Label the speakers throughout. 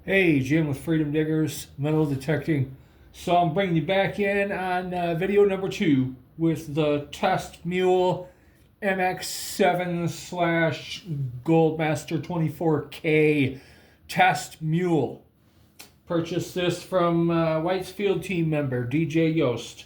Speaker 1: Hey, Jim with Freedom Diggers, metal detecting. So I'm bringing you back in on video number 2 with the Test Mule MX7 slash Goldmaster 24K Test Mule. Purchased this from White's Field team member DJ Yost.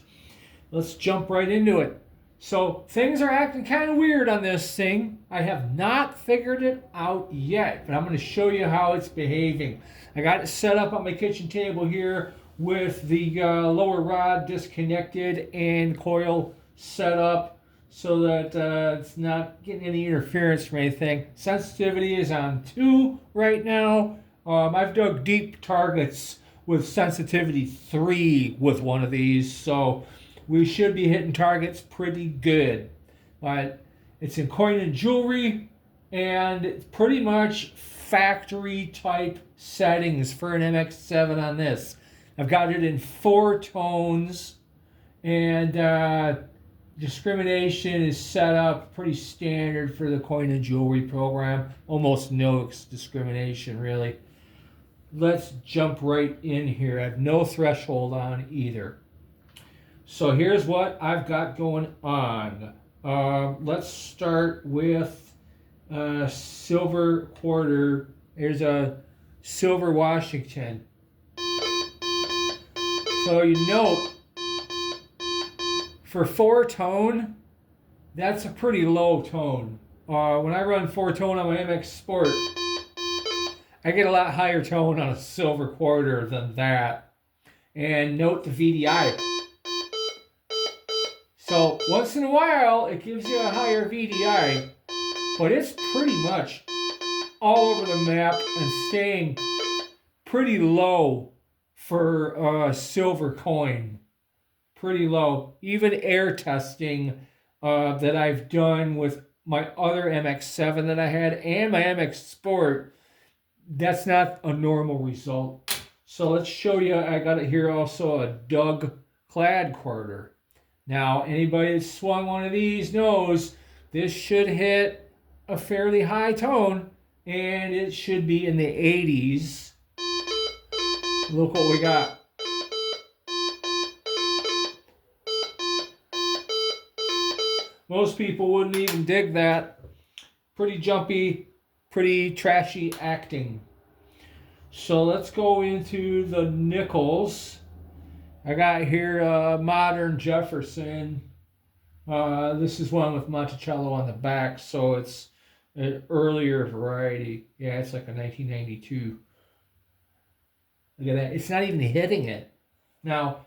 Speaker 1: Let's jump right into it. So things are acting kind of weird on this thing. I have not figured it out yet, but I'm going to show you how it's behaving. I got it set up on my kitchen table here with the lower rod disconnected and coil set up so that it's not getting any interference from anything. Sensitivity is on 2 right now. I've dug deep targets with sensitivity 3 with one of these, so we should be hitting targets pretty good. But it's in coin and jewelry, and it's pretty much factory type settings for an MX7 on this. I've got it in 4 tones, and discrimination is set up pretty standard for the coin and jewelry program. Almost no discrimination, really. Let's jump right in here. I have no threshold on either. So here's what I've got going on. Let's start with silver quarter. Here's a silver Washington. So you note, for 4 tone, that's a pretty low tone. When I run 4 tone on my MX Sport, I get a lot higher tone on a silver quarter than that. And note the VDI. So once in a while, it gives you a higher VDI, but it's pretty much all over the map and staying pretty low for a silver coin. Pretty low. Even air testing that I've done with my other MX7 that I had and my MX Sport, that's not a normal result. So let's show you, I got it here also, a Doug clad quarter. Now, anybody that's swung one of these knows this should hit a fairly high tone, and it should be in the 80s. Look what we got. Most people wouldn't even dig that. Pretty jumpy, pretty trashy acting. So let's go into the nickels. I got here Modern Jefferson. This is one with Monticello on the back, so it's an earlier variety. Yeah, it's like a 1992. Look at that. It's not even hitting it. Now,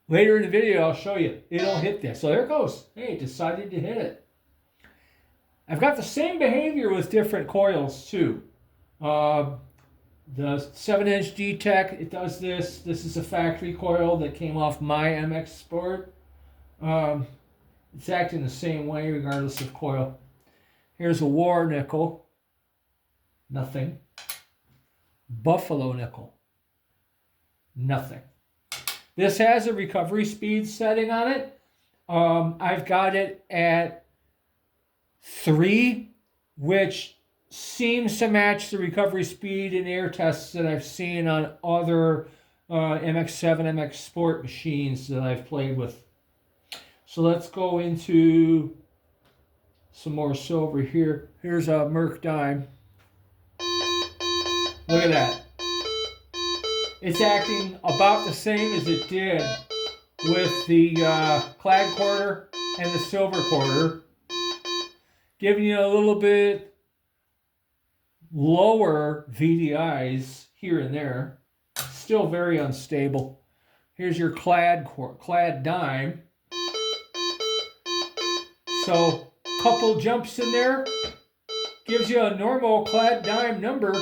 Speaker 1: later in the video, I'll show you. It'll hit this. So there it goes. Hey, it decided to hit it. I've got the same behavior with different coils, too. The 7-inch D-Tech, it does this. This is a factory coil that came off my MX Sport. It's acting the same way regardless of coil. Here's a War nickel. Nothing. Buffalo nickel. Nothing. This has a recovery speed setting on it. I've got it at 3, which seems to match the recovery speed and air tests that I've seen on other MX7, MX Sport machines that I've played with. So let's go into some more silver here. Here's a Merc dime. Look at that. It's acting about the same as it did with the clad quarter and the silver quarter, giving you a little bit lower VDIs here and there. Still very unstable. Here's your clad dime. So, couple jumps in there. Gives you a normal clad dime number,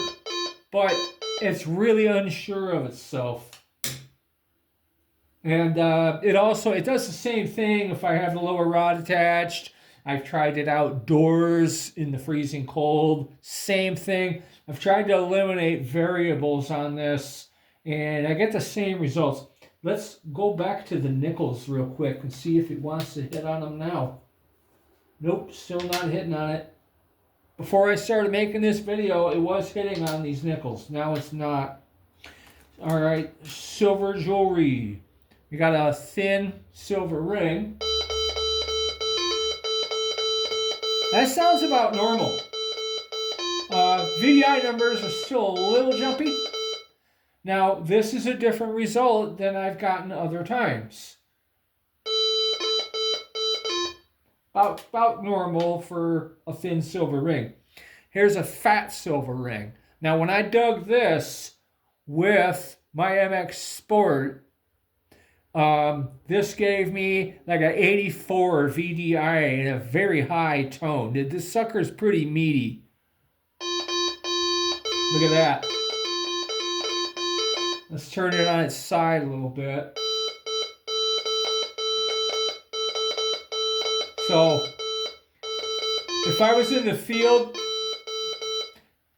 Speaker 1: but it's really unsure of itself. And it does the same thing if I have the lower rod attached. I've tried it outdoors in the freezing cold. Same thing. I've tried to eliminate variables on this, and I get the same results. Let's go back to the nickels real quick and see if it wants to hit on them now. Nope, still not hitting on it. Before I started making this video, it was hitting on these nickels. Now it's not. All right, silver jewelry. We got a thin silver ring. That sounds about normal. VDI numbers are still a little jumpy. Now, this is a different result than I've gotten other times. About normal for a thin silver ring. Here's a fat silver ring. Now, when I dug this with my MX Sport, this gave me like an 84 VDI and a very high tone. This sucker's pretty meaty. Look at that. Let's turn it on its side a little bit. So, if I was in the field,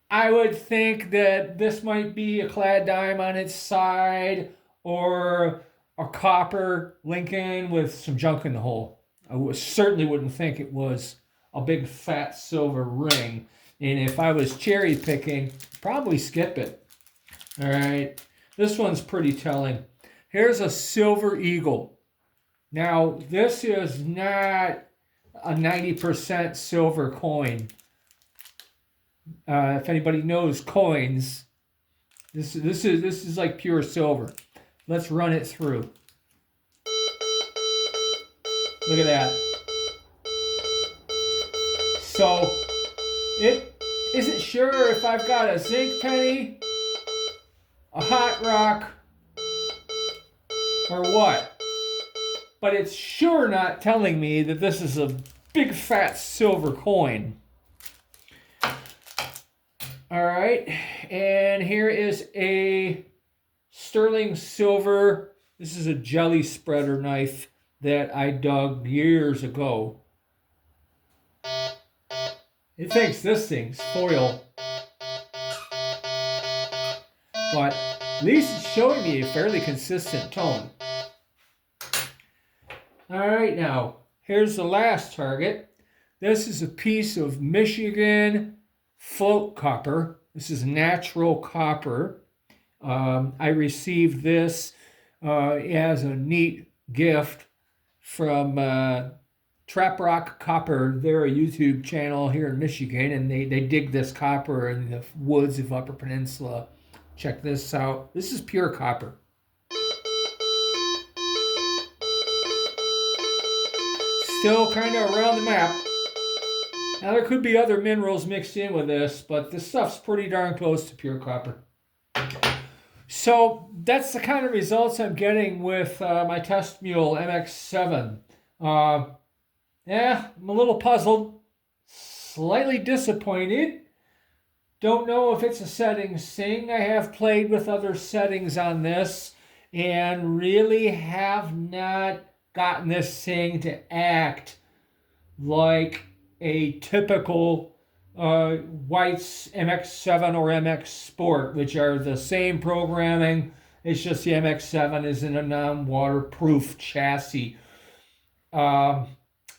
Speaker 1: I would think that this might be a clad dime on its side or a copper Lincoln with some junk in the hole. I certainly wouldn't think it was a big fat silver ring. And if I was cherry picking, probably skip it. All right, this one's pretty telling. Here's a silver eagle. Now, this is not a 90% silver coin. If anybody knows coins, this is like pure silver. Let's run it through. Look at that. So it isn't sure if I've got a zinc penny, a hot rock, or what. But it's sure not telling me that this is a big fat silver coin. All right, and here is a sterling silver. This is a jelly spreader knife that I dug years ago. It thinks this thing's foil. But at least it's showing me a fairly consistent tone. All right, now, here's the last target. This is a piece of Michigan float copper. This is natural copper. I received this as a neat gift from Trap Rock Copper. They're a YouTube channel here in Michigan, and they dig this copper in the woods of Upper Peninsula. Check this out. This is pure copper. Still kind of around the map. Now, there could be other minerals mixed in with this, but this stuff's pretty darn close to pure copper. So that's the kind of results I'm getting with my test mule MX7. Yeah, I'm a little puzzled, slightly disappointed. Don't know if it's a settings thing. I have played with other settings on this and really have not gotten this thing to act like a typical White's MX7 or MX Sport, which are the same programming. It's just the MX7 is in a non-waterproof chassis. I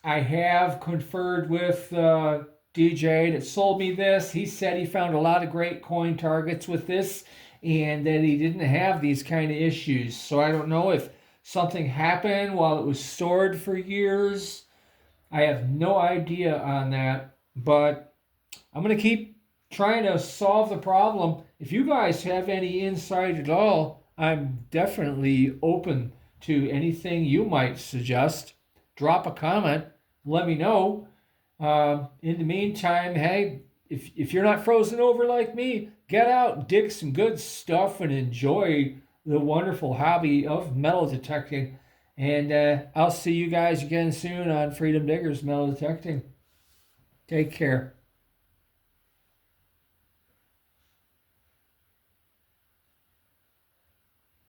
Speaker 1: have conferred with DJ that sold me this. He said he found a lot of great coin targets with this and that he didn't have these kind of issues. So I don't know if something happened while it was stored for years. I have no idea on that, but I'm going to keep trying to solve the problem. If you guys have any insight at all, I'm definitely open to anything you might suggest. Drop a comment, let me know. In the meantime, hey, if you're not frozen over like me, get out, dig some good stuff, and enjoy the wonderful hobby of metal detecting. And I'll see you guys again soon on Freedom Diggers Metal Detecting. Take care.